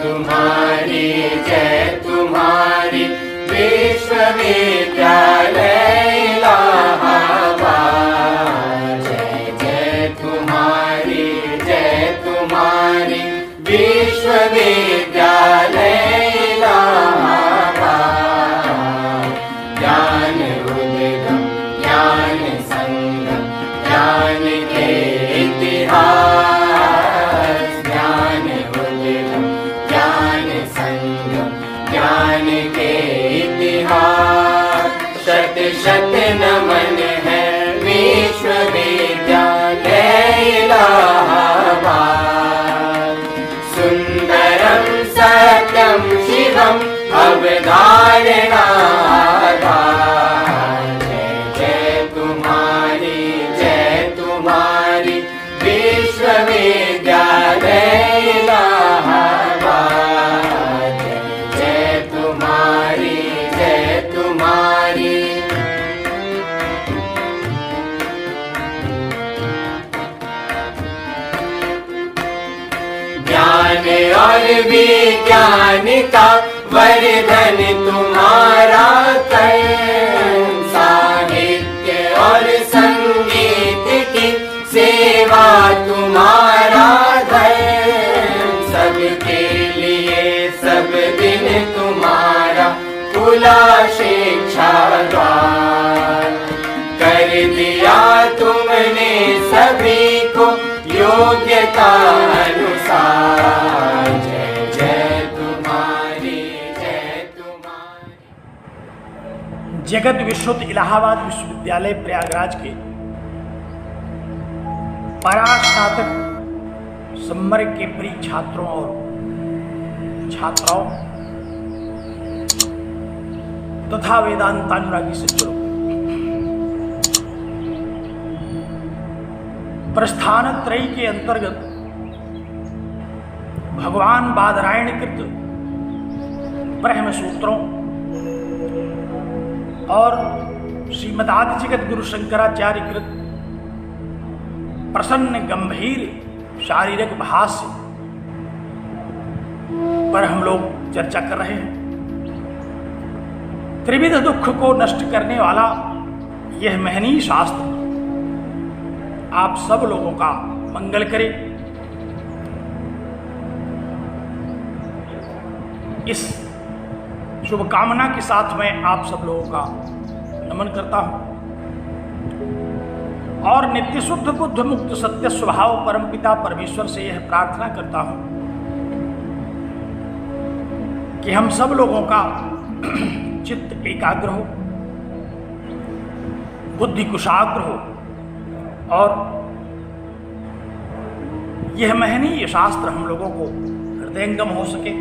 तुम्हारी जय तुम्हारी विश्वविद्यालय इलाहाबाद। जय जय तुम्हारी विश्वविद्यालय इलाहाबाद। ज्ञान उद्गम ज्ञान संगम ज्ञान के इतिहास। ज्ञान उद्गम ज्ञान संगम ज्ञान के इतिहास। शत शत नमन है विश्वविद्यालय इलाहाबाद। सुंदरम सत्यम शिवम अवधारणा। विश्वविद्यालय इलाहाबाद। जय तुम्हारी ज्ञान और विज्ञान का वर्धन तुम्हारा कर। साहित्य और संगीत की सेवा तुम्हारा धर्म। सबके लिए सब दिन तुम्हारा खुला शिक्षा द्वार। कर दिया तुमने सभी को योग्यता अनुसार। जय जय तुम्हारी जगत विश्रुत इलाहाबाद विश्वविद्यालय प्रयागराज के परास्नातक संवर्ग के प्रिय छात्रों और छात्राओं तथा वेदांतानुरागी सज्जनों, प्रस्थानत्रयी के अंतर्गत भगवान बादरायण कृत ब्रह्म सूत्रों और श्रीमदादि जगत गुरु शंकराचार्य कृत प्रसन्न गंभीर शारीरिक भाष्य पर हम लोग चर्चा कर रहे हैं। त्रिविध दुख को नष्ट करने वाला यह महनीय शास्त्र आप सब लोगों का मंगल करे। इस शुभकामना के साथ मैं आप सब लोगों का नमन करता हूं और नित्य शुद्ध बुद्ध मुक्त सत्य स्वभाव परमपिता परमेश्वर से यह प्रार्थना करता हूं कि हम सब लोगों का चित्त एकाग्र हो, बुद्धि कुशाग्र हो और यह महनीय शास्त्र हम लोगों को हृदयंगम हो सके।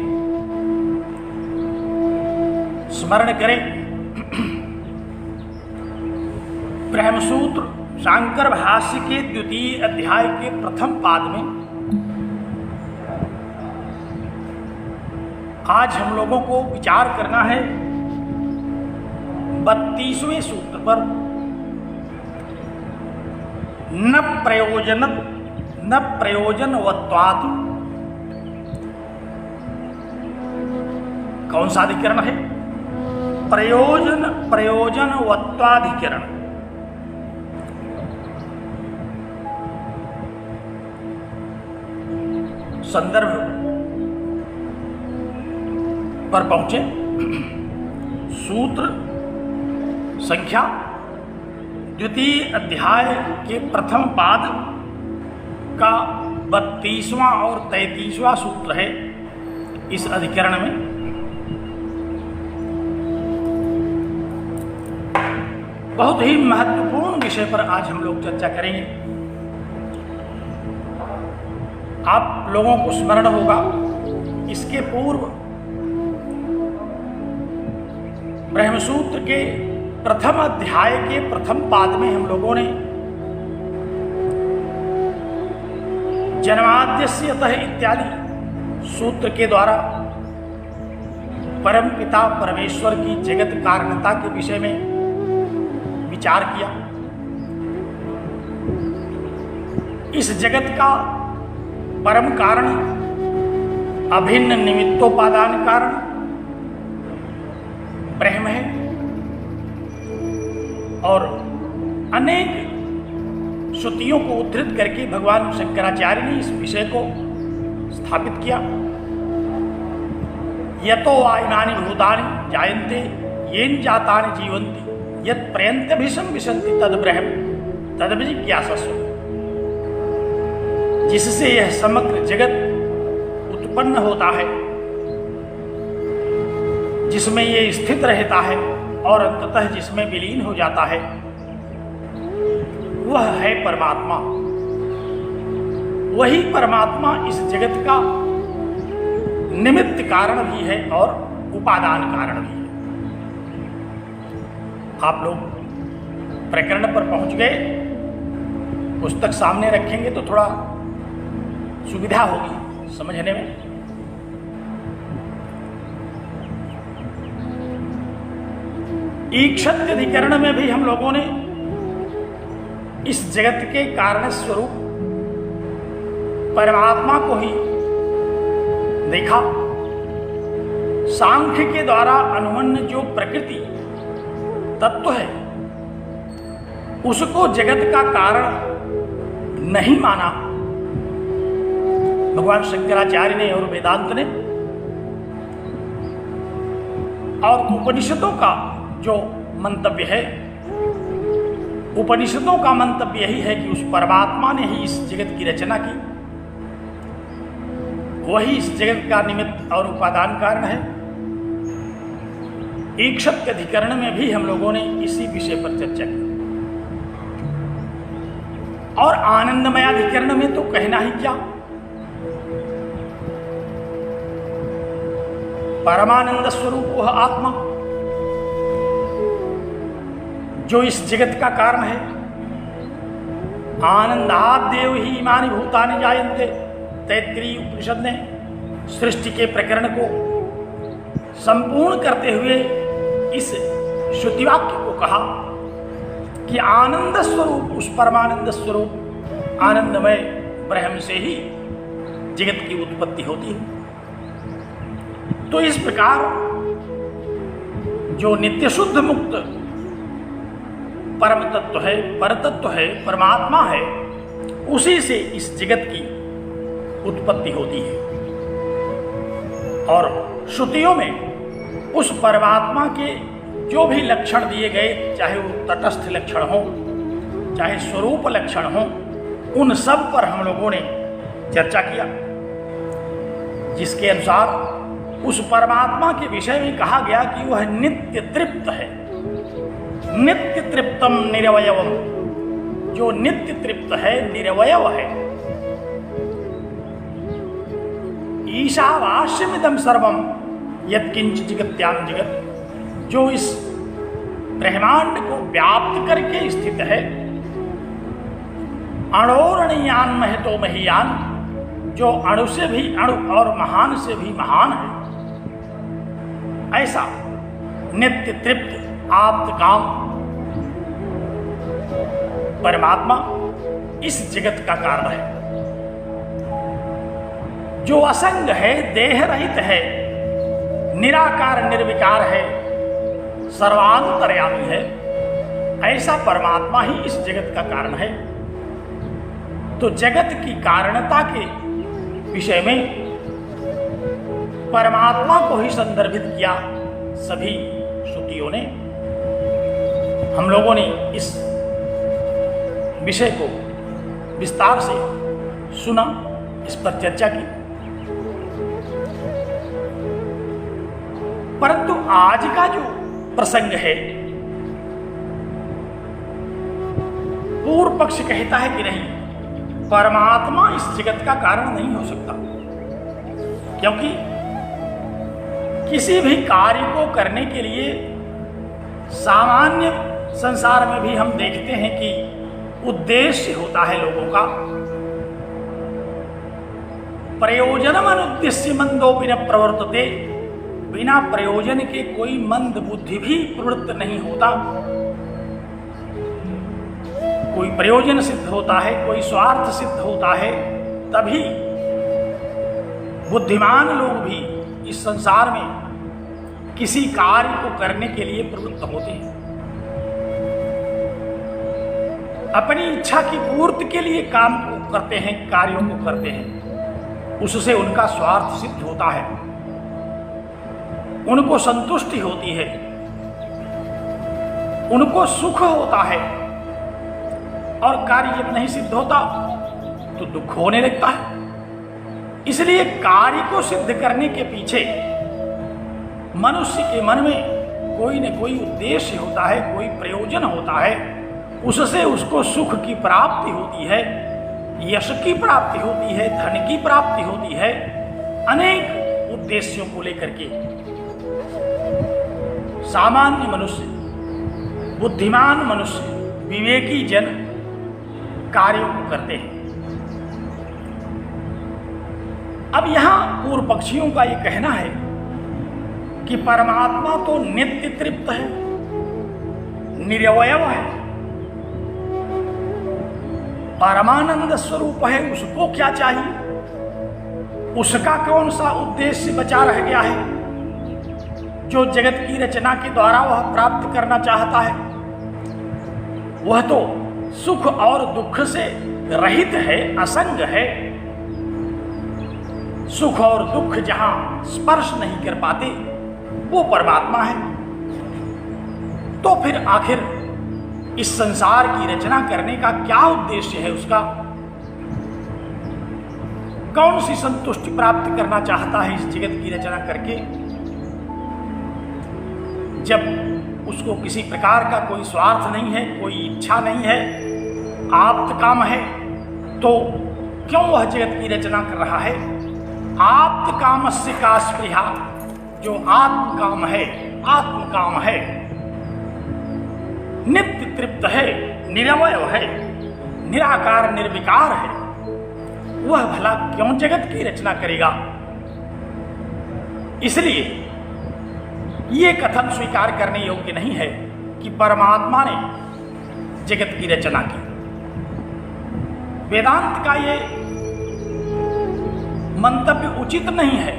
स्मरण करें ब्रह्मसूत्र शांकर भाष्य के द्वितीय अध्याय के प्रथम पाद में आज हम लोगों को विचार करना है 32वें सूत्र पर। न प्रयोजनवत्वात्। कौन सा अधिकरण है? प्रयोजनवत्वाधिकरण। संदर्भ पर पहुंचे। सूत्र संख्या द्वितीय अध्याय के प्रथम पाद का 32वां और 33वां सूत्र है इस अधिकरण में। बहुत ही महत्वपूर्ण विषय पर आज हम लोग चर्चा करेंगे। आप लोगों को स्मरण होगा इसके पूर्व ब्रह्मसूत्र के प्रथम अध्याय के प्रथम पाद में हम लोगों ने जन्माद्यस्य अतः इत्यादि सूत्र के द्वारा परम पिता परमेश्वर की जगत कारणता के विषय में विचार किया। इस जगत का परम कारण अभिन्न निमित्तोपादान कारण ब्रह्म है और अनेक श्रुतियों को उद्धृत करके भगवान शंकराचार्य ने इस विषय को स्थापित किया। यतो वा इमानि भूतानि जायन्ते येन जातानि जीवन्ति यत् पर्यन्तमभिशं विशन्ति तद् ब्रह्म तद्विजिज्ञासस्व। जिससे यह समग्र जगत उत्पन्न होता है, जिसमें ये स्थित रहता है और अंततः जिसमें विलीन हो जाता है, वह है परमात्मा। वही परमात्मा इस जगत का निमित्त कारण भी है और उपादान कारण भी है। आप लोग प्रकरण पर पहुंच गए, पुस्तक सामने रखेंगे तो थोड़ा सुविधा होगी समझने में। ईक्षत्य अधिकरण में भी हम लोगों ने इस जगत के कारण स्वरूप परमात्मा को ही देखा। सांख्य के द्वारा अनुमन्य जो प्रकृति तत्व है उसको जगत का कारण नहीं माना भगवान शंकराचार्य ने और वेदांत ने। और उपनिषदों का जो मंतव्य है, उपनिषदों का मंतव्य यही है कि उस परमात्मा ने ही इस जगत की रचना की, वही इस जगत का निमित्त और उपादान कारण है। ईक्षत्य अधिकरण में भी हम लोगों ने इसी विषय पर चर्चा की। और आनंदमय अधिकरण में तो कहना ही क्या, परमानंद स्वरूप वह आत्मा जो इस जगत का कारण है। आनंदादेव ही इमानि भूतानि जायन्ते, तैत्तिरीय उपनिषद ने सृष्टि के प्रकरण को संपूर्ण करते हुए इस श्रुतिवाक्य को कहा कि आनंद स्वरूप, उस परमानंद स्वरूप आनंदमय ब्रह्म से ही जगत की उत्पत्ति होती है। तो इस प्रकार जो नित्य शुद्ध मुक्त परम तत्व है, परतत्व है, परमात्मा है, उसी से इस जगत की उत्पत्ति होती है। और श्रुतियों में उस परमात्मा के जो भी लक्षण दिए गए, चाहे वो तटस्थ लक्षण हो, चाहे स्वरूप लक्षण हो, उन सब पर हम लोगों ने चर्चा किया, जिसके अनुसार उस परमात्मा के विषय में कहा गया कि वह नित्य तृप्त है। नित्य तृप्तम निरवयवम, जो नित्य तृप्त है, निरवयव है। ईशावास्यमिदं सर्वम यत्किंच जगत्याम जगत, जो इस ब्रह्मांड को व्याप्त करके स्थित है। अणोरणीयान महतो महीयान, जो अणु से भी अणु और महान से भी महान है। ऐसा नित्य तृप्त आप्त काम परमात्मा इस जगत का कारण है, जो असंग है, देह रहित है, निराकार निर्विकार है, सर्वांतर्यामी है। ऐसा परमात्मा ही इस जगत का कारण है। तो जगत की कारणता के विषय में परमात्मा को ही संदर्भित किया सभी श्रुतियों ने। हम लोगों ने इस विषय को विस्तार से सुना, इस पर चर्चा की। परंतु आज का जो प्रसंग है, पूर्व पक्ष कहता है कि नहीं, परमात्मा इस जगत का कारण नहीं हो सकता, क्योंकि किसी भी कार्य को करने के लिए सामान्य संसार में भी हम देखते हैं कि उद्देश्य होता है लोगों का। प्रयोजनम अनुद्देश्य मंदोपि न प्रवर्तते, बिना प्रयोजन के कोई मंद बुद्धि भी प्रवृत्त नहीं होता। कोई प्रयोजन सिद्ध होता है, कोई स्वार्थ सिद्ध होता है, तभी बुद्धिमान लोग भी इस संसार में किसी कार्य को करने के लिए प्रवृत्त होते हैं, अपनी इच्छा की पूर्ति के लिए काम को करते हैं, कार्यों को करते हैं। उससे उनका स्वार्थ सिद्ध होता है, उनको संतुष्टि होती है, उनको सुख होता है। और कार्य जब नहीं सिद्ध होता तो दुख होने लगता है। इसलिए कार्य को सिद्ध करने के पीछे मनुष्य के मन में कोई न कोई उद्देश्य होता है, कोई प्रयोजन होता है। उससे उसको सुख की प्राप्ति होती है, यश की प्राप्ति होती है, धन की प्राप्ति होती है, अनेक उद्देश्यों को लेकर के। सामान्य मनुष्य, बुद्धिमान मनुष्य, विवेकी जन कार्यों को करते हैं। अब यहां पूर्व पक्षियों का यह कहना है कि परमात्मा तो नित्य तृप्त है, निरवय है, परमानंद स्वरूप है, उसको क्या चाहिए? उसका कौन सा उद्देश्य बचा रह गया है जो जगत की रचना के द्वारा वह प्राप्त करना चाहता है? वह तो सुख और दुख से रहित है, असंग है। सुख और दुख जहां स्पर्श नहीं कर पाते वो परमात्मा है। तो फिर आखिर इस संसार की रचना करने का क्या उद्देश्य है? उसका कौन सी संतुष्टि प्राप्त करना चाहता है इस जगत की रचना करके? जब उसको किसी प्रकार का कोई स्वार्थ नहीं है, कोई इच्छा नहीं है, आप्त काम है, तो क्यों वह जगत की रचना कर रहा है? आप्त कामस्य का स्पृहा, जो आत्म काम है, आत्म काम है, नित्य तृप्त है, निरवय है, निराकार निर्विकार है, वह भला क्यों जगत की रचना करेगा? इसलिए ये कथन स्वीकार करने योग्य नहीं है कि परमात्मा ने जगत की रचना की। वेदांत का ये मंतव्य उचित नहीं है,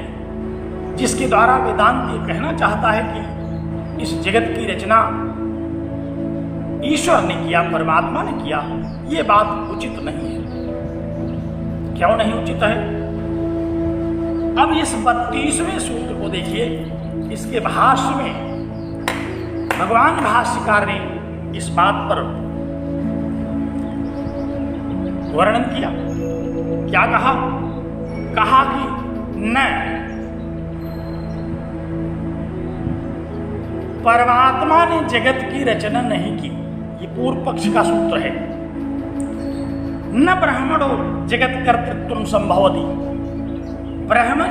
जिसके द्वारा वेदांत ये कहना चाहता है कि इस जगत की रचना ईश्वर ने किया, परमात्मा ने किया। ये बात उचित नहीं है। क्यों नहीं उचित है? अब इस 32वें सूत्र को देखिए, इसके भाष्य में भगवान भाष्यकार ने इस बात पर वर्णन किया। क्या कहा? कहा कि न परमात्मा ने जगत की रचना नहीं की। ये पूर्व पक्ष का सूत्र है। न ब्रह्मणो जगत कर्तृत्व संभवति, ब्रह्म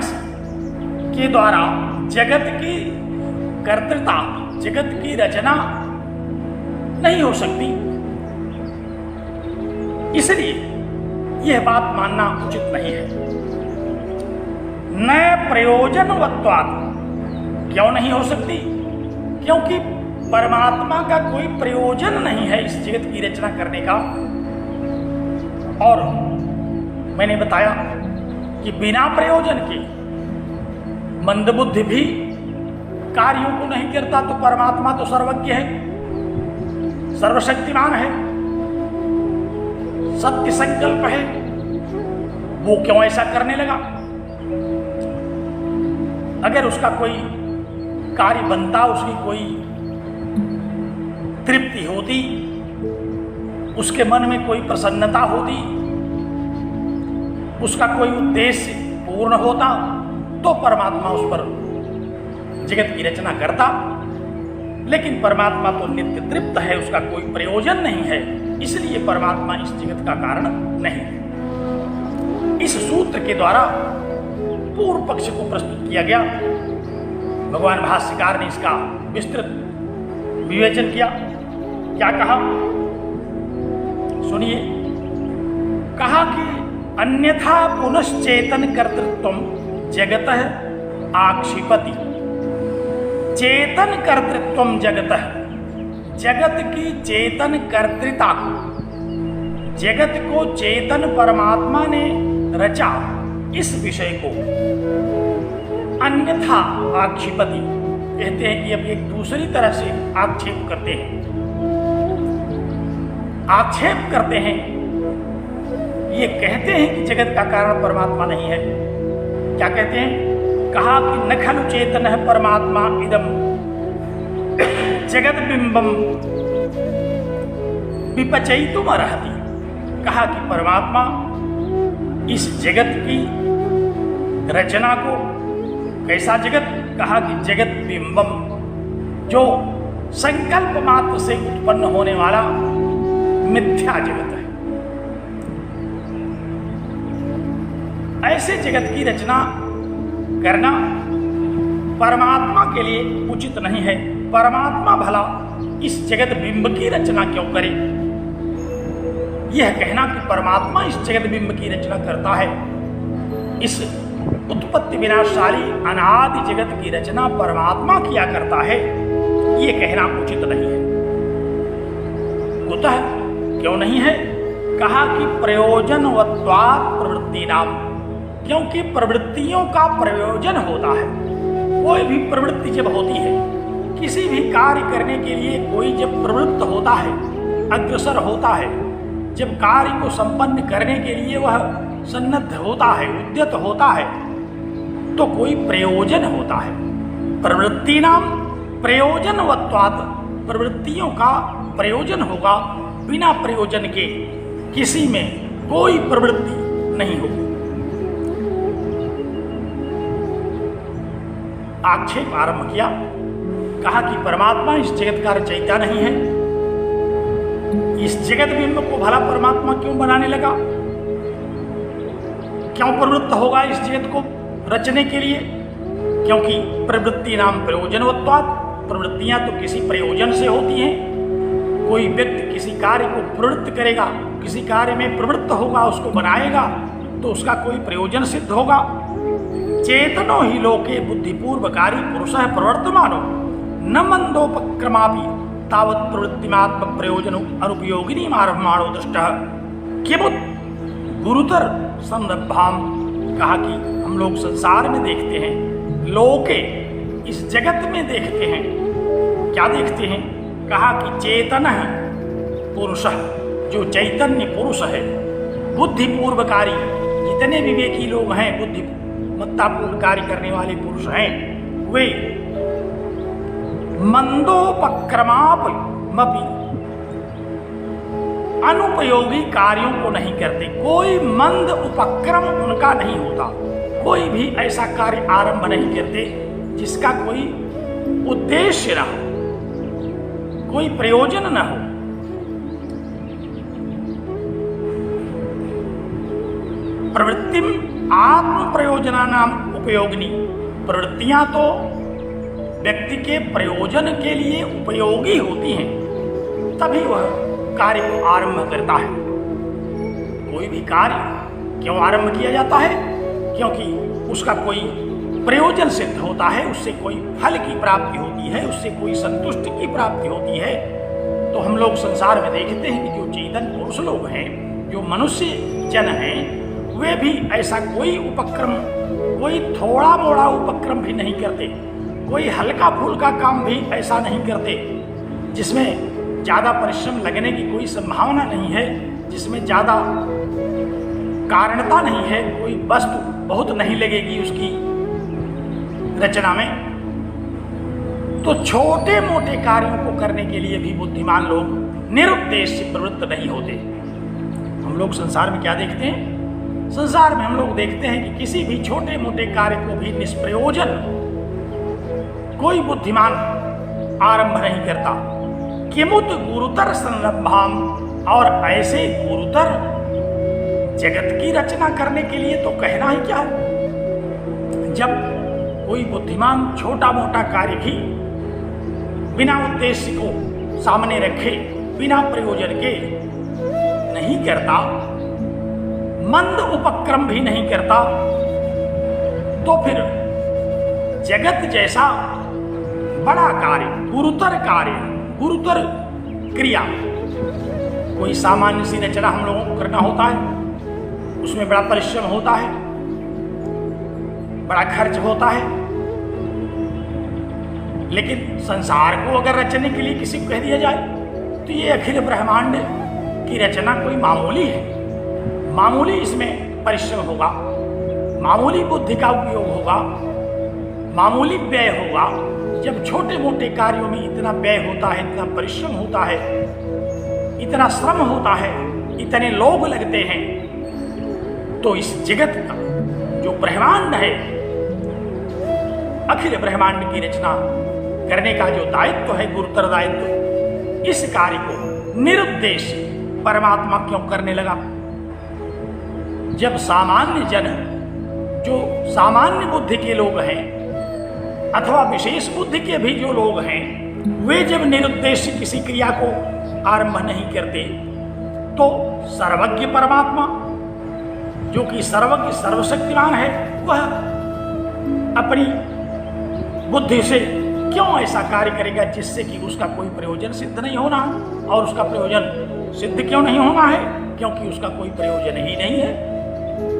के द्वारा जगत की कर्तृता, जगत की रचना नहीं हो सकती। इसलिए यह बात मानना उचित नहीं है। न प्रयोजनवत्वात्, क्यों नहीं हो सकती? क्योंकि परमात्मा का कोई प्रयोजन नहीं है इस जगत की रचना करने का। और मैंने बताया कि बिना प्रयोजन के मंदबुद्धि भी कार्यों को नहीं करता, तो परमात्मा तो सर्वज्ञ है, सर्वशक्तिमान है, सत्य संकल्प है, वो क्यों ऐसा करने लगा? अगर उसका कोई कार्य बनता, उसकी कोई तृप्ति होती, उसके मन में कोई प्रसन्नता होती, उसका कोई उद्देश्य पूर्ण होता, तो परमात्मा उस पर जगत की रचना करता। लेकिन परमात्मा तो नित्य तृप्त है, उसका कोई प्रयोजन नहीं है, इसलिए परमात्मा इस जगत का कारण नहीं। इस सूत्र के द्वारा पूर्व पक्ष को प्रस्तुत किया गया। भगवान भाष्यकार ने इसका विस्तृत विवेचन किया। क्या कहा? सुनिए। कहा कि अन्यथा पुनश्चेतन कर्तृत्वम जगतः आक्षिपति। चेतन कर्तृत्वम जगतः, जगत की चेतन कर्तृता, जगत को चेतन परमात्मा ने रचा, इस विषय को अन्यथा आक्षेपति, कहते हैं कि अब एक दूसरी तरह से आक्षेप करते हैं। आक्षेप करते हैं, ये कहते हैं कि जगत का कारण परमात्मा नहीं है। क्या कहते हैं? कहा कि न खलु चेतनः परमात्मा इदम जगत बिंबम विपचयितुम अर्हति। कहा कि परमात्मा इस जगत की रचना को, कैसा जगत? कहा कि जगत बिंबम, जो संकल्प मात्र से उत्पन्न होने वाला मिथ्या जगत है। ऐसे जगत की रचना करना परमात्मा के लिए उचित नहीं है। परमात्मा भला इस जगत बिंब की रचना क्यों करे? यह कहना कि परमात्मा इस जगत बिंब की रचना करता है, इस उत्पत्ति विनाशशाली अनादि जगत की रचना परमात्मा किया करता है, यह कहना उचित नहीं है। कुतः, क्यों नहीं है? कहा कि प्रयोजनवत्वात् प्रवृत्ति नाम, क्योंकि प्रवृत्तियों का प्रयोजन होता है। कोई भी प्रवृत्ति जब होती है, किसी भी कार्य करने के लिए कोई जब प्रवृत्त होता है, अग्रसर होता है, जब कार्य को संपन्न करने के लिए वह सन्नद्ध होता है, उद्यत होता है, तो कोई प्रयोजन होता है। प्रवृत्ति नाम प्रयोजनवत्वात्, प्रवृत्तियों का प्रयोजन होगा, बिना प्रयोजन के किसी में कोई प्रवृत्ति नहीं होगी। आक्षेप आरंभ किया, कहा कि परमात्मा इस जगत का रचयिता नहीं है। इस जगत बिंब को भला परमात्मा क्यों बनाने लगा? क्यों प्रवृत्त होगा इस जगत को रचने के लिए? क्योंकि प्रवृत्ति नाम प्रयोजनवत्वात्, प्रवृत्तियां तो किसी प्रयोजन से होती हैं। कोई व्यक्ति किसी कार्य को प्रवृत्त करेगा, किसी कार्य में प्रवृत्त होगा, उसको बनाएगा, तो उसका कोई प्रयोजन सिद्ध होगा। चेतनो ही लोके बुद्धिपूर्वकारी पुरुषः प्रवर्तमानो न मंदोपक्रमापि तावत् प्रवृत्तिमात्म प्रयोजन अनुपयोगिनी आरभमाणो दृष्टः किमुत गुरुतर संरभ्भाम। कहा कि हम लोग संसार में देखते हैं, लोके इस जगत में देखते हैं। क्या देखते हैं? कहा कि चेतनः पुरुषः, जो चैतन्य पुरुष है, बुद्धिपूर्वकारी, जितने विवेकी लोग हैं, बुद्धिमत्तापूर्ण कार्य करने वाले पुरुष हैं, वे मंदोपक्रमापि अनुपयोगी कार्यों को नहीं करते। कोई मंद उपक्रम उनका नहीं होता। कोई भी ऐसा कार्य आरंभ नहीं करते जिसका कोई उद्देश्य न हो, कोई प्रयोजन न हो। प्रवृत्तिम आत्म प्रयोजना नाम उपयोगिनी, प्रवृत्तियां तो व्यक्ति के प्रयोजन के लिए उपयोगी होती हैं, तभी वह कार्य को आरंभ करता है। कोई भी कार्य क्यों आरंभ किया जाता है? क्योंकि उसका कोई प्रयोजन सिद्ध होता है, उससे कोई फल की प्राप्ति होती है, उससे कोई संतुष्टि की प्राप्ति होती है। तो हम लोग संसार में देखते हैं कि जो चेतन पुरुष लोग हैं, जो मनुष्य जन हैं, वे भी ऐसा कोई उपक्रम, कोई थोड़ा मोड़ा उपक्रम भी नहीं करते, कोई हल्का फुल्का काम भी ऐसा नहीं करते जिसमें ज़्यादा परिश्रम लगने की कोई संभावना नहीं है, जिसमें ज़्यादा कारणता नहीं है, कोई वस्तु बहुत नहीं लगेगी उसकी रचना में। तो छोटे मोटे कार्यों को करने के लिए भी बुद्धिमान लोग निरुद्देश्य प्रवृत्त नहीं होते। हम लोग संसार में क्या देखते हैं? संसार में हम लोग देखते हैं कि किसी भी छोटे मोटे कार्य को भी निष्प्रयोजन कोई बुद्धिमान आरंभ नहीं करता। किमुत गुरुतर संरभ्भाम, और ऐसे गुरुतर जगत की रचना करने के लिए तो कहना ही क्या है। जब कोई बुद्धिमान छोटा मोटा कार्य भी बिना उद्देश्य को सामने रखे, बिना प्रयोजन के नहीं करता, मंद उपक्रम भी नहीं करता, तो फिर जगत जैसा बड़ा कार्य, गुरुतर कार्य, गुरुतर क्रिया, कोई सामान्य सी रचना हम लोगों को करना होता है, उसमें बड़ा परिश्रम होता है, बड़ा खर्च होता है, लेकिन संसार को अगर रचने के लिए किसी को कह दिया जाए तो ये अखिल ब्रह्मांड की रचना कोई मामूली है। मामूली इसमें परिश्रम होगा, मामूली बुद्धि का उपयोग होगा, मामूली व्यय होगा। जब छोटे मोटे कार्यों में इतना व्यय होता है, इतना परिश्रम होता है, इतना श्रम होता है, इतने लोग लगते हैं, तो इस जगत का जो ब्रह्मांड है, अखिल ब्रह्मांड की रचना करने का जो दायित्व है, गुरुतर दायित्व, इस कार्य को निरुद्देश परमात्मा क्यों करने लगा? जब सामान्य जन, जो सामान्य बुद्धि के लोग हैं अथवा विशेष बुद्धि के भी जो लोग हैं, वे जब निरुद्देश्य किसी क्रिया को आरंभ नहीं करते, तो सर्वज्ञ परमात्मा जो कि सर्वज्ञ सर्वशक्तिमान है, वह अपनी बुद्धि से क्यों ऐसा कार्य करेगा जिससे कि उसका कोई प्रयोजन सिद्ध नहीं होना? और उसका प्रयोजन सिद्ध क्यों नहीं होना है? क्योंकि उसका कोई प्रयोजन ही नहीं है।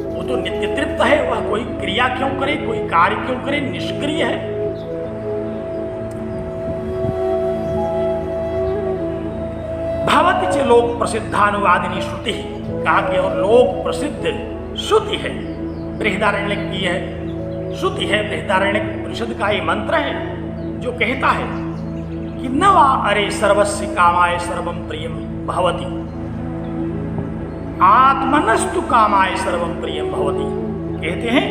वो तो नित्य तृप्त है, वह कोई क्रिया क्यों करे, कोई कार्य क्यों करे, निष्क्रिय है। भवति च लोक प्रसिद्धानुवादिनी श्रुति, कहा कि और लोक प्रसिद्ध श्रुति है, बृहदारण्यक की है श्रुति है, बृहदारण्यक परिषद का ये मंत्र है जो कहता है कि न वा अरे सर्वस्य कामाय सर्वं प्रियम भवति, आत्मनस्तु कामाय सर्वं प्रियम भवति। कहते हैं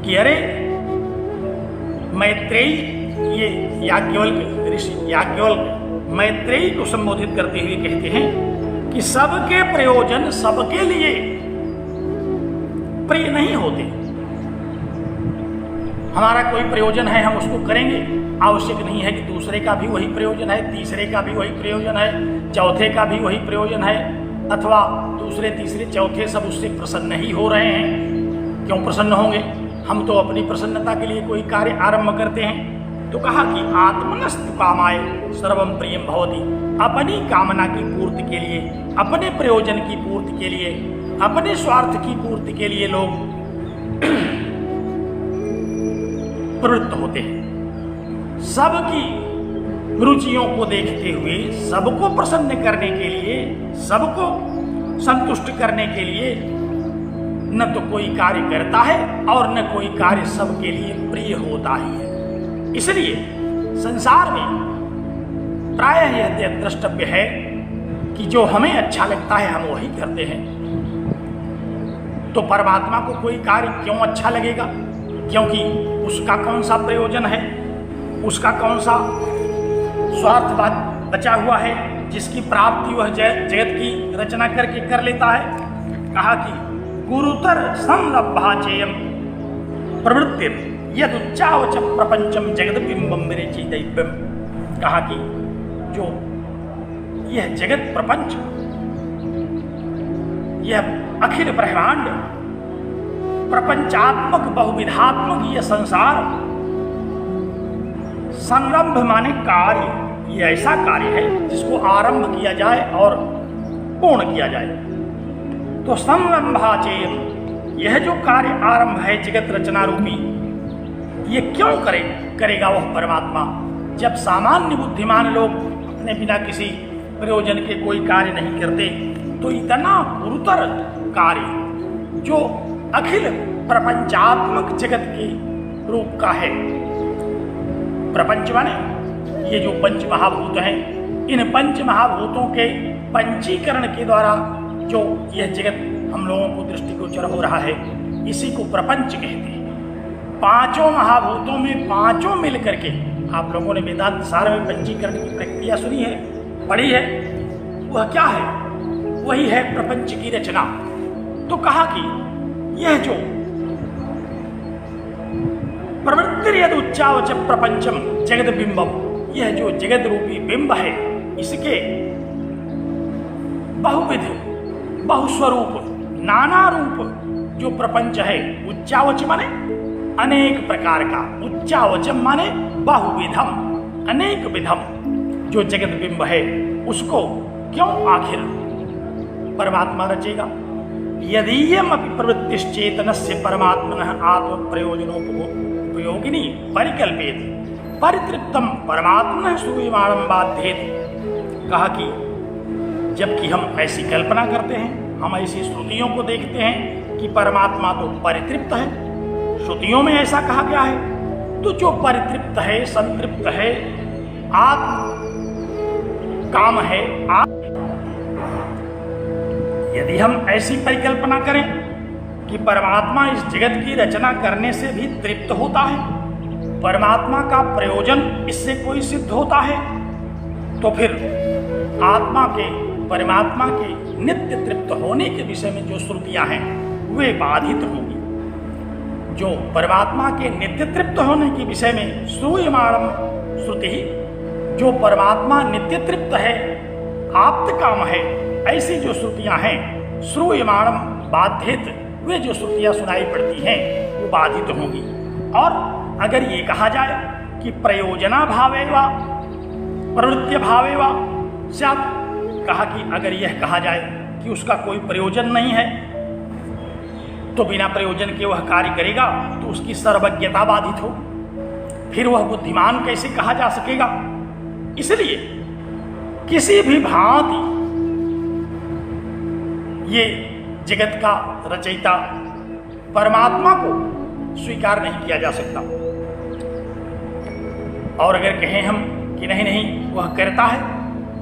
कि अरे मैत्रेयी, ये याज्ञवल्क्य ऋषि याज्ञवल्क्य मैत्रेयी को संबोधित करते हुए कहते हैं कि सबके प्रयोजन सबके लिए प्रिय नहीं होते। हमारा कोई प्रयोजन है, हम उसको करेंगे, आवश्यक नहीं है कि दूसरे का भी वही प्रयोजन है, तीसरे का भी वही प्रयोजन है, चौथे का भी वही प्रयोजन है, अथवा दूसरे तीसरे चौथे सब उससे प्रसन्न ही हो रहे हैं। क्यों प्रसन्न होंगे? हम तो अपनी प्रसन्नता के लिए कोई कार्य आरंभ करते हैं। तो कहा कि आत्मनस्तु कामाय सर्वं प्रियम भवति, अपनी कामना की पूर्ति के लिए, अपने प्रयोजन की पूर्ति के लिए, अपने स्वार्थ की पूर्ति के लिए लोग प्रवृत्त होते हैं। सबकी रुचियों को देखते हुए, सबको प्रसन्न करने के लिए, सबको संतुष्ट करने के लिए न तो कोई कार्य करता है और न कोई कार्य सबके लिए प्रिय होता ही है। इसलिए संसार में प्रायः यह द्रष्टव्य है कि जो हमें अच्छा लगता है हम वही करते हैं। तो परमात्मा को कोई कार्य क्यों अच्छा लगेगा? क्योंकि उसका कौन सा प्रयोजन है, उसका कौन सा स्वार्थ बचा हुआ है जिसकी प्राप्ति वह जगत की रचना करके कर लेता है। कहा कि गुरुतर संलब्धा चेयम प्रवृत्तिर यदुच्चावच प्रपंचम जगद्बिंबम विरचि दैव्यम। कहा कि जो यह जगत प्रपंच, यह अखिल ब्रह्मांड, प्रपंचात्मक बहुविधात्मक यह संसार, संरंभ माने कार्य, ये ऐसा कार्य है जिसको आरंभ किया जाए और पूर्ण किया जाए। तो संरंभाचेय, यह जो कार्य आरंभ है जगत रचना रूपी, ये क्यों करेगा वह परमात्मा? जब सामान्य बुद्धिमान लोग अपने बिना किसी प्रयोजन के कोई कार्य नहीं करते, तो इतना गुरुतर कार्य जो अखिल प्रपंचात्मक जगत के रूप का है। प्रपंच माने ये जो पंच महाभूत हैं, इन पंच महाभूतों के पंचीकरण के द्वारा जो यह जगत हम लोगों को दृष्टिगोचर हो रहा है, इसी को प्रपंच कहते हैं। पांचों महाभूतों में पांचों मिल करके, आप लोगों ने वेदांत सार में पंचीकरण की प्रक्रिया सुनी है, पढ़ी है, वह क्या है? वही है प्रपंच की रचना। तो कहा कि यह जो प्रवृत्ति यद उच्चावच प्रपंचम जगद बिंबम, यह जो जगत रूपी बिंब है, इसके बहुविध बहुस्वरूप नाना रूप जो प्रपंच है, उच्चावच माने अनेक प्रकार का, उच्चावचम माने बहुविधम, अनेक विधम जो जगत बिंब है, उसको क्यों आखिर परमात्मा रचेगा? यदीयम अपि प्रवृत्तिश्चेतनस्य परमात्मनः आत्म प्रयोजनोपयोगिनी परिकल्पेत परितृप्तम परमात्मा श्रूयमाणम बाध्येत, कहा कि जबकि हम ऐसी कल्पना करते हैं, हम ऐसी श्रुतियों को देखते हैं कि परमात्मा तो परितृप्त है, श्रुतियों में ऐसा कहा गया है, तो जो परितृप्त है, संतृप्त है, आत्म काम है, यदि हम ऐसी परिकल्पना करें कि परमात्मा इस जगत की रचना करने से भी तृप्त होता है, परमात्मा का प्रयोजन इससे कोई सिद्ध होता है, तो फिर आत्मा के, परमात्मा के नित्य तृप्त होने के विषय में जो श्रुतियां हैं वे बाधित होंगी। जो परमात्मा के नित्य तृप्त होने के विषय में श्रूयमाणम श्रुति, जो परमात्मा नित्य तृप्त है, आप्त काम है, ऐसी जो श्रुतियां हैं श्रूयमाणम बाध्येत, वे जो श्रुतियां सुनाई पड़ती हैं वो बाधित होंगी। और अगर ये कहा जाए कि प्रयोजना भावेवा प्रवृत्ति भावेवा स्यात्, कहा कि अगर यह कहा जाए कि उसका कोई प्रयोजन नहीं है तो बिना प्रयोजन के वह कार्य करेगा तो उसकी सर्वज्ञता बाधित हो, फिर वह बुद्धिमान कैसे कहा जा सकेगा। इसलिए किसी भी भांति ये जगत का रचयिता परमात्मा को स्वीकार नहीं किया जा सकता। और अगर कहें हम कि नहीं नहीं वह करता है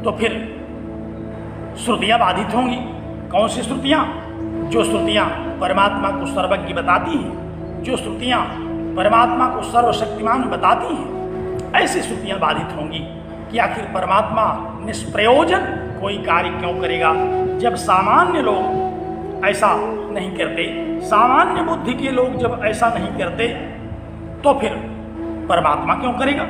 तो फिर श्रुतियां बाधित होंगी। कौन सी श्रुतियां? जो श्रुतियां परमात्मा को सर्वज्ञ बताती हैं, जो श्रुतियां परमात्मा को सर्वशक्तिमान बताती हैं, ऐसी श्रुतियां बाधित होंगी कि आखिर परमात्मा निष्प्रयोजन कोई कार्य क्यों करेगा। जब सामान्य लोग ऐसा नहीं करते, सामान्य बुद्धि के लोग जब ऐसा नहीं करते तो फिर परमात्मा क्यों करेगा।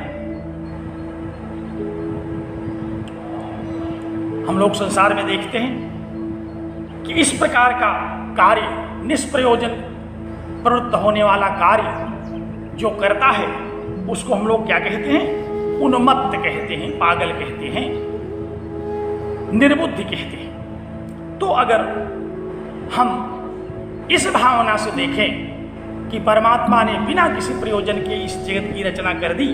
हम लोग संसार में देखते हैं कि इस प्रकार का कार्य, निष्प्रयोजन प्रवृत्त होने वाला कार्य जो करता है उसको हम लोग क्या कहते हैं? उन्मत्त कहते हैं, पागल कहते हैं, निर्बुद्धि कहते हैं। तो अगर हम इस भावना से देखें कि परमात्मा ने बिना किसी प्रयोजन के इस जगत की रचना कर दी,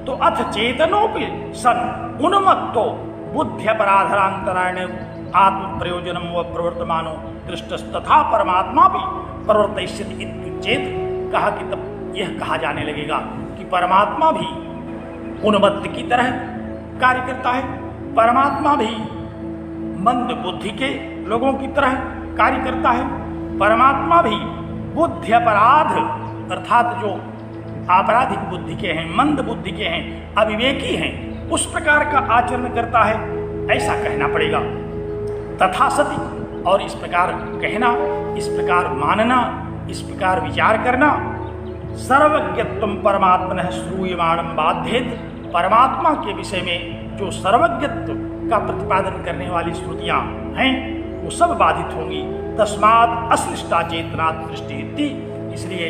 तो अथ चेतनोपि सन उन्मत्तो बुद्ध्यपराधरांतरायण आत्म प्रयोजनम व प्रवर्तमानो दृष्टस्तथा परमात्मा भी प्रवर्तयिष्यति इत्युच्चेत, कहा कि तब यह कहा जाने लगेगा कि परमात्मा भी उन्मत्त की तरह कार्य करता है, परमात्मा भी मंद बुद्धि के लोगों की तरह कार्य करता है, परमात्मा भी बुद्धि अपराध अर्थात जो आपराधिक बुद्धि के हैं, मंद बुद्धि के हैं, अविवेकी हैं, उस प्रकार का आचरण करता है, ऐसा कहना पड़ेगा। तथा सति, और इस प्रकार कहना, इस प्रकार मानना, इस प्रकार विचार करना, सर्वज्ञत्वम परमात्मनः श्रूयमाणम बाध्येत, परमात्मा के विषय में जो सर्वज्ञत्व का प्रतिपादन करने वाली श्रुतियां हैं वो सब बाधित होंगी। तस्मात् अश्लिष्टा चेतना दृष्टि, इसलिए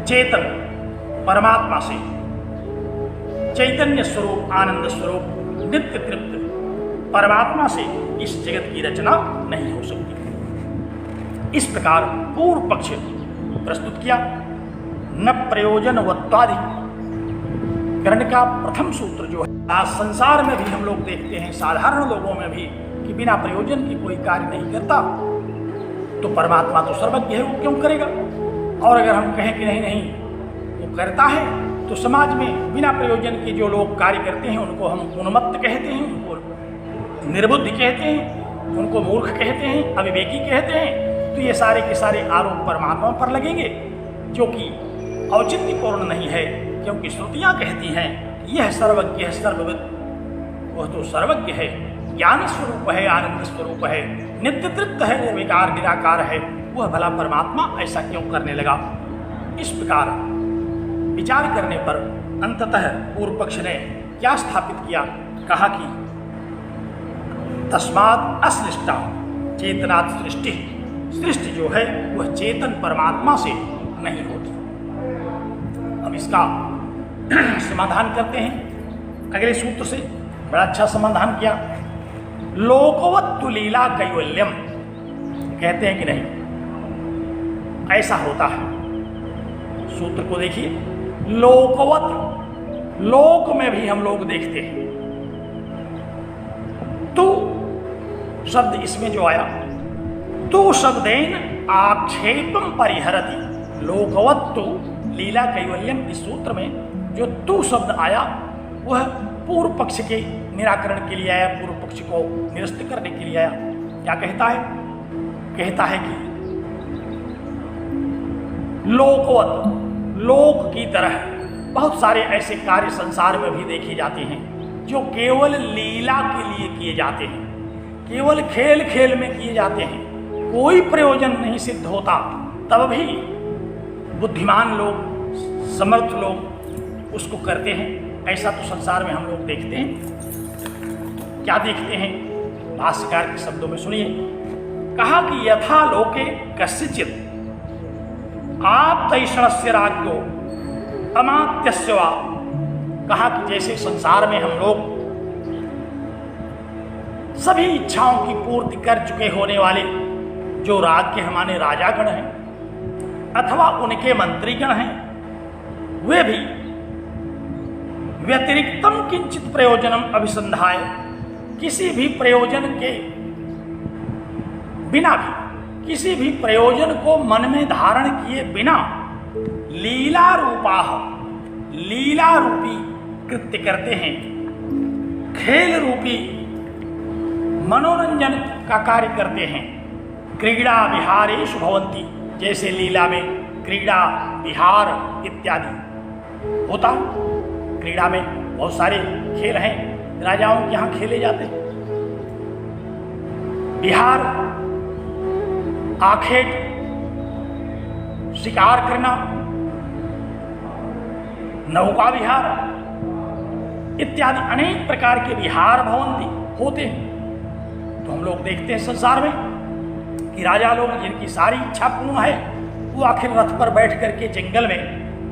चेतन परमात्मा से, चैतन्य स्वरूप, आनंद स्वरूप, नित्य तृप्त परमात्मा से इस जगत की रचना नहीं हो सकती। इस प्रकार पूर्व पक्ष प्रस्तुत किया। न प्रयोजनवत्वादि करण का प्रथम सूत्र जो है, आज संसार में भी हम लोग देखते हैं, साधारण लोगों में भी, कि बिना प्रयोजन की कोई कार्य नहीं करता, तो परमात्मा तो सर्वज्ञ है, वो क्यों करेगा। और अगर हम कहें कि नहीं नहीं वो करता है, तो समाज में बिना प्रयोजन के जो लोग कार्य करते हैं उनको हम उन्मत्त कहते हैं, उनको निर्बुद्धि कहते हैं, उनको मूर्ख कहते हैं, अविवेकी कहते हैं। तो ये सारे के सारे आरोप परमात्मा पर लगेंगे, जो कि औचित्यपूर्ण नहीं है, क्योंकि श्रुतियां कहती हैं यह सर्वज्ञ है, सर्वविद, वह तो सर्वज्ञ है, ज्ञान स्वरूप है, आनंद स्वरूप है, नित्य तृप्त है, निर्विकार निराकार है, वह भला परमात्मा ऐसा क्यों करने लगा। इस प्रकार विचार करने पर अंततः पूर्व पक्ष ने क्या स्थापित किया, कहा कि तस्मात् अश्लिष्टा चेतनात् सृष्टि, सृष्टि जो है वह चेतन परमात्मा से नहीं होती। अब इसका समाधान करते हैं अगले सूत्र से। बड़ा अच्छा समाधान किया। लोकवत्तु लीला कैवल्यम, कहते हैं कि नहीं ऐसा होता है। सूत्र को देखिए, लोकवत, लोक में भी हम लोग देखते हैं। तू शब्द इसमें जो आया, तू शब्देन आक्षेपम परिहरति, लोकवत तू लीला कैवल्यम, इस सूत्र में जो तू शब्द आया वह पूर्व पक्ष के निराकरण के लिए आया, पूर्व पक्ष को निरस्त करने के लिए आया। क्या कहता है? कहता है कि लोकवत, लोक की तरह बहुत सारे ऐसे कार्य संसार में भी देखे जाते हैं जो केवल लीला के लिए किए जाते हैं, केवल खेल खेल में किए जाते हैं, कोई प्रयोजन नहीं सिद्ध होता, तब भी बुद्धिमान लोग, समर्थ लोग उसको करते हैं। ऐसा तो संसार में हम लोग देखते हैं। क्या देखते हैं? भाष्यकार के शब्दों में सुनिए। कहा कि यथा लोके कस्यचित् आप्तैषणस्य राज्ञो अमात्यस्य वा, कहा कि जैसे संसार में हम लोग सभी इच्छाओं की पूर्ति कर चुके होने वाले जो राज्य हमारे राजागण हैं अथवा उनके मंत्रीगण हैं, वे भी व्यतिरिक्तम किंचित प्रयोजनम अभिसंधाय, किसी भी प्रयोजन के बिना भी, किसी भी प्रयोजन को मन में धारण किए बिना लीला रूपा, लीला रूपी कृत्य करते हैं, खेल रूपी मनोरंजन का कार्य करते हैं। क्रीड़ा विहारेषु भवन्ति, जैसे लीला में क्रीड़ा विहार इत्यादि होता। क्रीड़ा में बहुत सारे खेल हैं, राजाओं के यहाँ खेले जाते हैं। विहार, आखेट, शिकार करना, नौका विहार इत्यादि अनेक प्रकार के विहार भवन्ति होते हैं। तो हम लोग देखते हैं संसार में कि राजा लोग जिनकी सारी इच्छा पूर्ण है, वो आखिर रथ पर बैठ करके जंगल में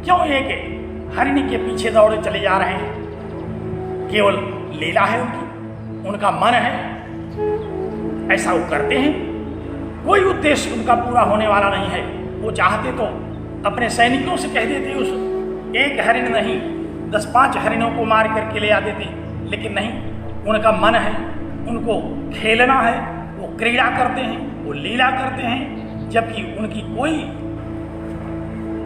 क्यों एक हरिणी के पीछे दौड़े चले जा रहे हैं? केवल लीला है उनकी, उनका मन है, ऐसा वो करते हैं। कोई उद्देश्य उनका पूरा होने वाला नहीं है। वो चाहते तो अपने सैनिकों से कह देते उस एक हरिण नहीं 10-5 हरिणों को मार करके ले आ देते, लेकिन नहीं, उनका मन है, उनको खेलना है, वो क्रीड़ा करते हैं, वो लीला करते हैं, जबकि उनकी कोई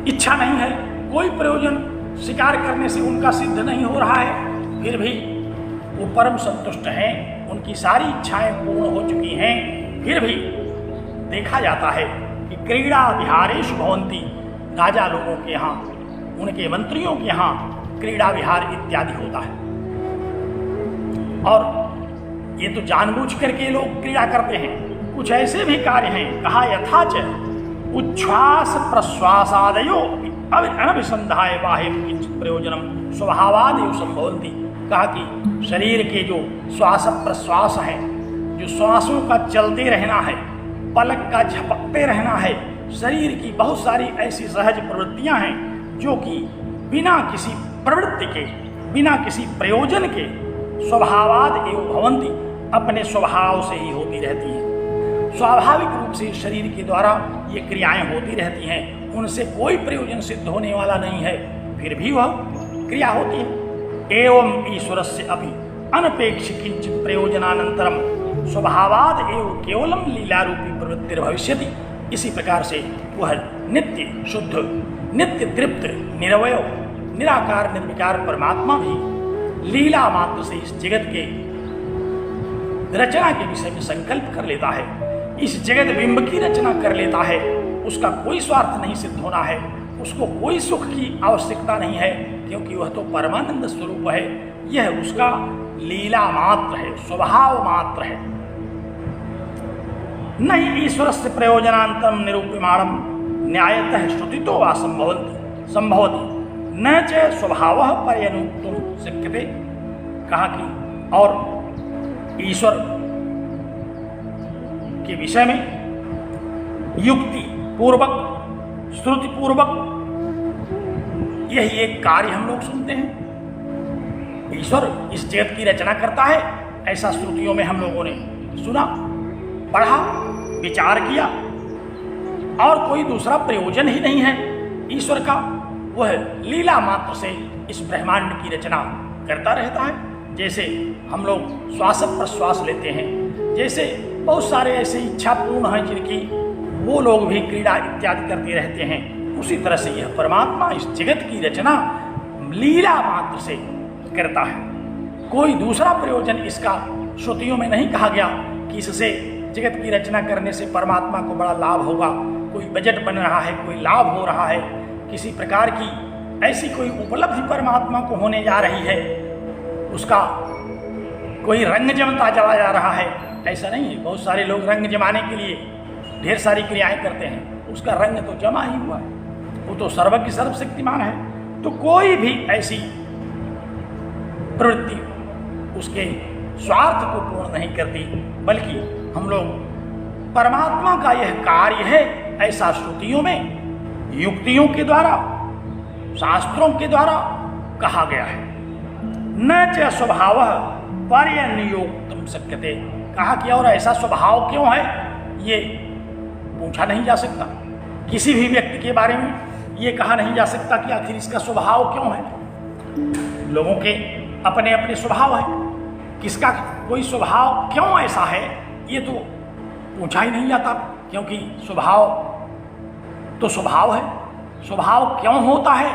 इच्छा नहीं है, कोई प्रयोजन शिकार करने से उनका सिद्ध नहीं हो रहा है, फिर भी वो परम संतुष्ट हैं, उनकी सारी इच्छाएं पूर्ण हो चुकी हैं। फिर भी देखा जाता है कि क्रीड़ा विहारेषु भवन्ति, राजा लोगों के यहाँ, उनके मंत्रियों के यहाँ क्रीड़ा विहार इत्यादि होता है। और ये तो जानबूझ करके लोग क्रीड़ा करते हैं। कुछ ऐसे भी कार्य हैं, कहा यथाच उच्छ्वास प्रश्वासादयो अनभिसंधाय बाह्य किंचित प्रयोजनम स्वभावादेव संभवन्ति, कहा कि शरीर के जो श्वास प्रश्वास है, जो श्वासों का चलते रहना है, पलक का झपकते रहना है, शरीर की बहुत सारी ऐसी सहज प्रवृत्तियां हैं जो कि बिना किसी प्रवृत्ति के, बिना किसी प्रयोजन के स्वभावाद एवं भवन्ति, अपने स्वभाव से ही होती रहती हैं। स्वाभाविक रूप से शरीर के द्वारा ये क्रियाएं होती रहती हैं, उनसे कोई प्रयोजन सिद्ध होने वाला नहीं है, फिर भी वह क्रिया होती है। एवं ईश्वरस्य अपि अनपेक्ष किंचित प्रयोजनानंतरम स्वभावाद एवं केवलम लीला रूपी प्रवृत्ति भविष्यति। इसी प्रकार से वह नित्य शुद्ध, नित्य तृप्त, निरवय, निराकार निर्विकार परमात्मा भी लीला मात्र से इस जगत के रचना के विषय में संकल्प कर लेता है, इस जगत बिंब की रचना कर लेता है। उसका कोई स्वार्थ नहीं सिद्ध होना है, उसको कोई सुख की आवश्यकता नहीं है, क्योंकि वह तो परमानंद स्वरूप है। यह उसका लीला मात्र है, स्वभाव मात्र है। नहीं ईश्वर से प्रयोजनांतम निरूप्यमाणम न्यायतः श्रुतितो वा संभवति न च स्वभाव पर्यनुक्तुम शक्यते। कहा कि और ईश्वर के विषय में युक्ति पूर्वक, श्रुति पूर्वक यही एक कार्य हम लोग सुनते हैं। ईश्वर इस जगत की रचना करता है, ऐसा श्रुतियों में हम लोगों ने सुना, पढ़ा, विचार किया, और कोई दूसरा प्रयोजन ही नहीं है ईश्वर का। वह लीला मात्र से इस ब्रह्मांड की रचना करता रहता है। जैसे हम लोग श्वास प्रश्वास लेते हैं, जैसे बहुत सारे ऐसे इच्छा पूर्ण हैं जिनकी वो लोग भी क्रीड़ा इत्यादि करते रहते हैं, उसी तरह से यह परमात्मा इस जगत की रचना लीला मात्र से करता है। कोई दूसरा प्रयोजन इसका श्रुतियों में नहीं कहा गया कि इससे जगत की रचना करने से परमात्मा को बड़ा लाभ होगा, कोई बजट बन रहा है, कोई लाभ हो रहा है, किसी प्रकार की ऐसी कोई उपलब्धि परमात्मा को होने जा रही है, उसका कोई रंग जमता चला जा रहा है, ऐसा नहीं है। बहुत सारे लोग रंग जमाने के लिए ढेर सारी क्रियाएं करते हैं, उसका रंग तो जमा ही हुआ है, वो तो सर्वज्ञ सर्वशक्तिमान है। तो कोई भी ऐसी प्रवृत्ति उसके स्वार्थ को पूर्ण नहीं करती, बल्कि हम लोग परमात्मा का यह कार्य है ऐसा श्रुतियों में युक्तियों के द्वारा, शास्त्रों के द्वारा कहा गया है। न च स्वभाव पर्यनियोक्तुम शक्यते, कहा कि और ऐसा स्वभाव क्यों है ये पूछा नहीं जा सकता। किसी भी व्यक्ति के बारे में ये कहा नहीं जा सकता कि आखिर इसका स्वभाव क्यों है। लोगों के अपने अपने स्वभाव है, किसका कोई स्वभाव क्यों ऐसा है ये तो पूछा ही नहीं जाता, क्योंकि स्वभाव तो स्वभाव है। स्वभाव क्यों होता है,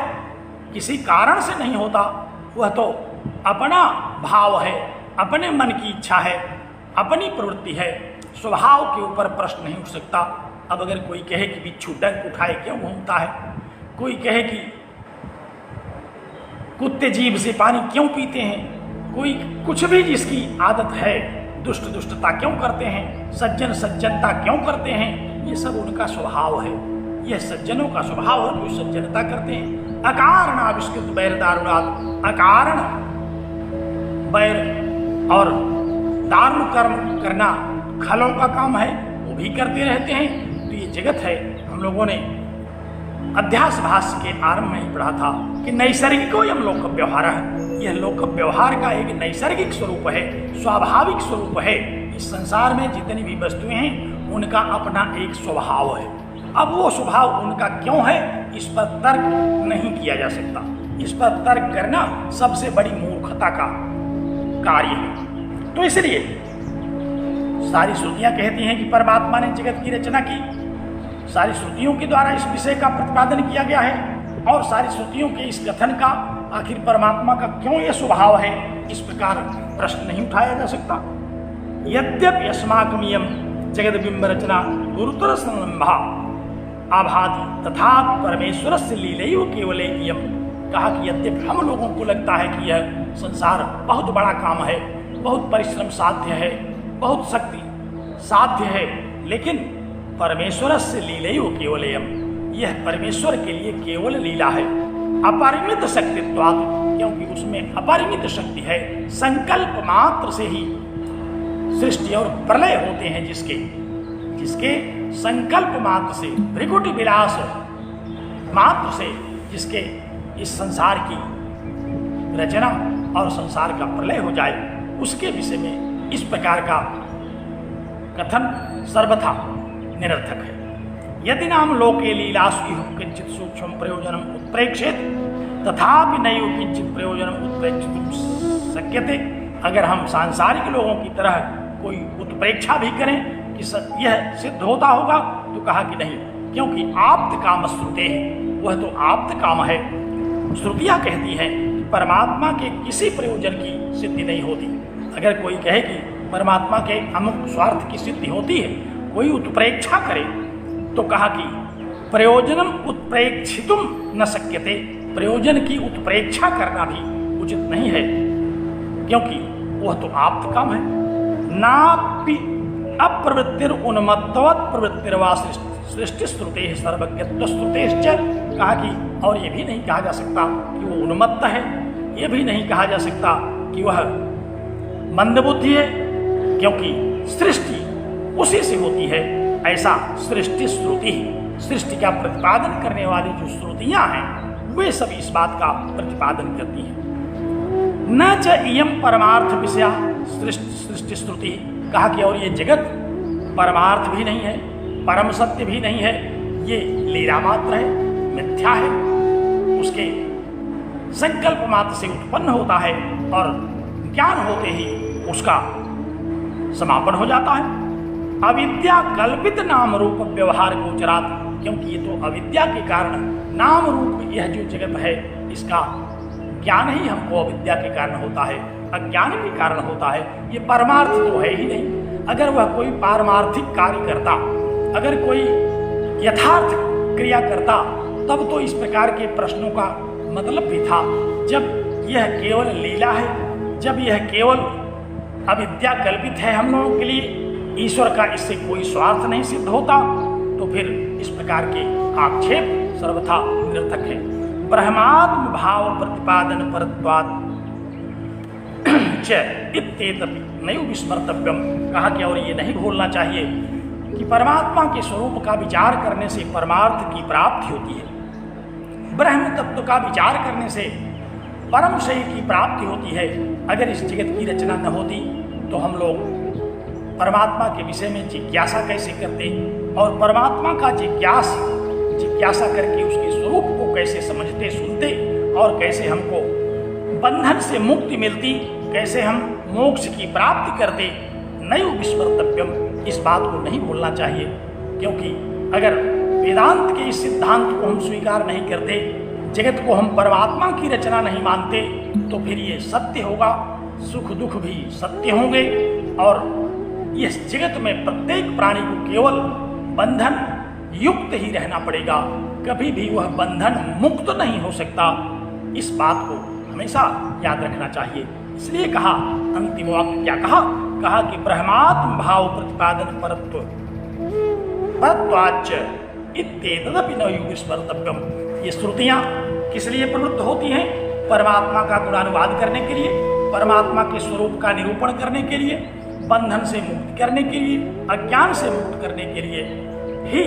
किसी कारण से नहीं होता, वह तो अपना भाव है, अपने मन की इच्छा है, अपनी प्रवृत्ति है। स्वभाव के ऊपर प्रश्न नहीं उठ सकता। अब अगर कोई कहे कि बिच्छू डंक उठाए क्यों घूमता है, कोई कहे कि कुत्ते जीभ से पानी क्यों पीते हैं, कोई कुछ भी जिसकी आदत है, दुष्ट दुष्टता क्यों करते हैं, सज्जन सज्जनता क्यों करते हैं, ये सब उनका स्वभाव है। यह सज्जनों का स्वभाव है, जो सज्जनता करते हैं। अकारण आविष्कृत बैर दारुणात, अकारण बैर और दारुण कर्म करना खलों का काम है, वो भी करते रहते हैं। तो ये जगत है। हम लोगों ने अध्यास भाष्य के आरंभ में ही पढ़ा था कि नैसर्गिको यम लोक व्यवहार है। यह लोक व्यवहार का एक नैसर्गिक स्वरूप है, स्वाभाविक स्वरूप है। इस संसार में जितनी भी वस्तुएं हैं उनका अपना एक स्वभाव है। अब वो स्वभाव उनका क्यों है, इस पर तर्क नहीं किया जा सकता। इस पर तर्क करना सबसे बड़ी मूर्खता का कार्य है। तो इसलिए सारी श्रुतियां कहती हैं कि परमात्मा ने जगत की रचना की। सारी श्रुतियों के द्वारा इस विषय का प्रतिपादन किया गया है, और सारी श्रुतियों के इस कथन का आखिर परमात्मा का क्यों यह स्वभाव है, इस प्रकार प्रश्न नहीं उठाया जा सकता। यद्यपि अस्माकं इयं जगद्बिंब रचना गुरुतर संलंबा आभाति तथा परमेश्वरस्य लीलैव केवले इयं। कहा कि यद्यपि हम लोगों को लगता है कि यह संसार बहुत बड़ा काम है, बहुत परिश्रम साध्य है, बहुत शक्ति साध्य है, लेकिन परमेश्वरस्य लीलैव केवलेयम, यह परमेश्वर के लिए केवल लीला है। अपरिमित शक्तित्वात्, क्योंकि उसमें अपरिमित शक्ति है। संकल्प मात्र से ही सृष्टि और प्रलय होते हैं, जिसके संकल्प मात्र से, भृकुटि विलास मात्र से, जिसके इस संसार की रचना और संसार का प्रलय हो जाए, उसके विषय में इस प्रकार का कथन सर्वथा निरर्थक है। यदि नाम लोके लीलासु किंचित सूक्ष्म प्रयोजनम उत्प्रेक्षित तथापि नैव किंचित प्रयोजनम उत्प्रेक्षितुं शक्यते। अगर हम सांसारिक लोगों की तरह कोई उत्प्रेक्षा भी करें कि यह सिद्ध होता होगा, तो कहा कि नहीं, क्योंकि आप्त काम श्रुते है, वह तो आप्त काम है। श्रुतियां कहती हैं कि परमात्मा के किसी प्रयोजन की सिद्धि नहीं होती। अगर कोई कहे कि परमात्मा के अमुक स्वार्थ की सिद्धि होती है, कोई उत्प्रेक्षा करे, तो कहा कि प्रयोजनम उत्प्रेक्षितुम न शक्यते, प्रयोजन की उत्प्रेक्षा करना भी उचित नहीं है, क्योंकि वह तो आप्त काम है। नापि अप्रवृत्तिर उन्मत्तवत् प्रवृत्तिर्वा सृष्टि श्रुते सर्वज्ञत्व श्रुतेश्च। कहा कि और ये भी नहीं कहा जा सकता कि वो उन्मत्त है, ये भी नहीं कहा जा सकता कि वह मंदबुद्धि है, क्योंकि सृष्टि उसी से होती है। ऐसा सृष्टि श्रुति, सृष्टि का प्रतिपादन करने वाली जो श्रुतियां हैं, वे सभी इस बात का प्रतिपादन करती हैं। न च इयं परमार्थ विषया सृष्टि श्रुति। कहा कि और ये जगत परमार्थ भी नहीं है, परम सत्य भी नहीं है, ये लीला मात्र है, मिथ्या है। उसके संकल्प मात्र से उत्पन्न होता है और ज्ञान होते ही उसका समापन हो जाता है। अविद्या कल्पित नाम रूप व्यवहार गोचरात, क्योंकि ये तो अविद्या के कारण नाम रूप यह जो जगत है इसका ज्ञान ही हमको अविद्या के कारण होता है, अज्ञान के कारण होता है। ये परमार्थ तो है ही नहीं। अगर वह कोई पारमार्थिक कार्य करता, अगर कोई यथार्थ क्रिया करता, तब तो इस प्रकार के प्रश्नों का मतलब भी था। जब यह केवल लीला है, जब यह केवल अविद्या कल्पित है हम लोगों के लिए, ईश्वर का इससे कोई स्वार्थ नहीं सिद्ध होता, तो फिर इस प्रकार के आक्षेप सर्वथा निरर्थक है। ब्रह्मात्म भाव प्रतिपादन परत्वात् च इत्येतपि नैव विस्मर्तव्यम, कहा कि और ये नहीं भूलना चाहिए कि परमात्मा के स्वरूप का विचार करने से परमार्थ की प्राप्ति होती है। ब्रह्म तत्व का विचार करने से परम शय की प्राप्ति होती है। अगर इस जगत की रचना न होती तो हम लोग परमात्मा के विषय में जिज्ञासा कैसे करते, और परमात्मा का जिज्ञासा करके उसके स्वरूप को कैसे समझते सुनते, और कैसे हमको बंधन से मुक्ति मिलती, कैसे हम मोक्ष की प्राप्ति करते। नैव विस्मर्तव्यम, इस बात को नहीं भूलना चाहिए, क्योंकि अगर वेदांत के इस सिद्धांत को हम स्वीकार नहीं करते, जगत को हम परमात्मा की रचना नहीं मानते, तो फिर ये सत्य होगा, सुख दुख भी सत्य होंगे, और इस जगत में प्रत्येक प्राणी को केवल बंधन युक्त ही रहना पड़ेगा, कभी भी वह बंधन मुक्त नहीं हो सकता। इस बात को हमेशा याद रखना चाहिए। इसलिए कहा, अंतिम वाक्य क्या कहा? कहा कि ब्रह्मात्म भाव प्रतिपादन परत्वाच्च इत्येतदपि नैव विस्मर्तव्यम। ये श्रुतियां किस लिए प्रवृत्त होती हैं? परमात्मा का गुणानुवाद करने के लिए, परमात्मा के स्वरूप का निरूपण करने के लिए, बंधन से मुक्त करने के लिए, अज्ञान से मुक्त करने के लिए ही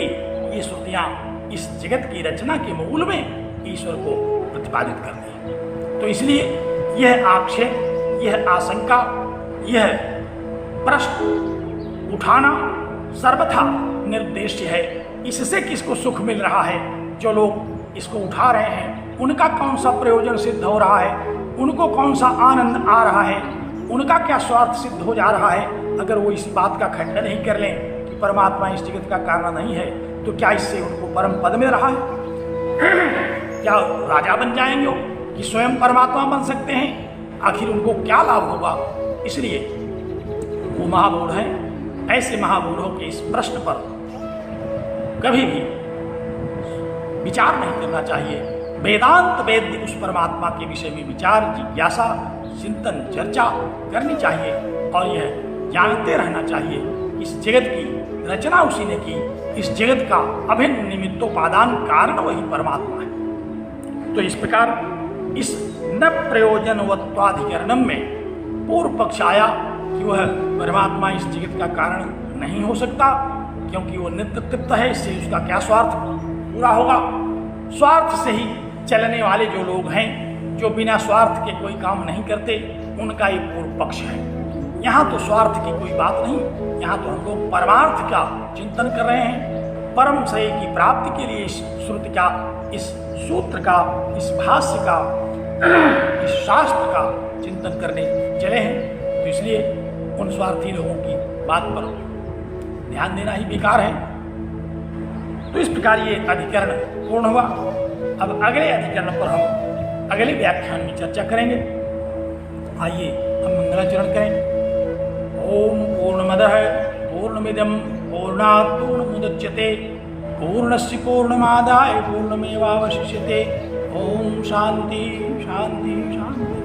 ये श्रुतियां इस जगत की रचना के मूल में ईश्वर को प्रतिपादित करती हैं। तो इसलिए यह आक्षेप, यह आशंका, यह प्रश्न उठाना सर्वथा निर्देश्य है। इससे किसको सुख मिल रहा है? जो लोग इसको उठा रहे हैं, उनका कौन सा प्रयोजन सिद्ध हो रहा है, उनको कौन सा आनंद आ रहा है, उनका क्या स्वार्थ सिद्ध हो जा रहा है। अगर वो इस बात का खंडन ही कर लें कि परमात्मा इस जगत का कारण नहीं है, तो क्या इससे उनको परम पद मिल रहा है? क्या राजा बन जाएंगे कि स्वयं परमात्मा बन सकते हैं? आखिर उनको क्या लाभ होगा? इसलिए वो महामूढ़ हैं। ऐसे महामूढ़ों के इस प्रश्न पर कभी भी विचार नहीं करना चाहिए। वेदांत वेद्य उस परमात्मा के विषय में विचार, जिज्ञासा, चिंतन, चर्चा करनी चाहिए, और यह जानते रहना चाहिए इस जगत की रचना उसी ने की, इस जगत का अभिन्न निमित्तोपादान कारण वही परमात्मा है। तो इस प्रकार इस न प्रयोजनवत्वाधिकरणम में पूर्व पक्ष आया कि वह परमात्मा इस जगत का कारण नहीं हो सकता, क्योंकि वो नित्य तृप्त है, इससे उसका क्या स्वार्थ पूरा होगा। स्वार्थ से ही चलने वाले जो लोग हैं, जो बिना स्वार्थ के कोई काम नहीं करते, उनका ये पूर्व पक्ष है। यहाँ तो स्वार्थ की कोई बात नहीं, यहाँ तो हम लोग परमार्थ का चिंतन कर रहे हैं। परम सही की प्राप्ति के लिए इस श्रुति का, इस सूत्र का, इस भाष्य का, इस शास्त्र का चिंतन करने चले हैं। तो इसलिए उन स्वार्थी लोगों की बात पर ध्यान देना ही बेकार है। तो इस प्रकार ये अधिकरण पूर्ण हुआ। अब अगले अधिकरण पर हम अगले व्याख्यान में चर्चा करेंगे। आइए हम मंगलाचरण करें। ओम पूर्णमदः पूर्णमिदं पूर्णात् पूर्णमुदच्यते पूर्णस्य पूर्णमादाय पूर्णमेवावशिष्यते। ओम शांति शांति शांति।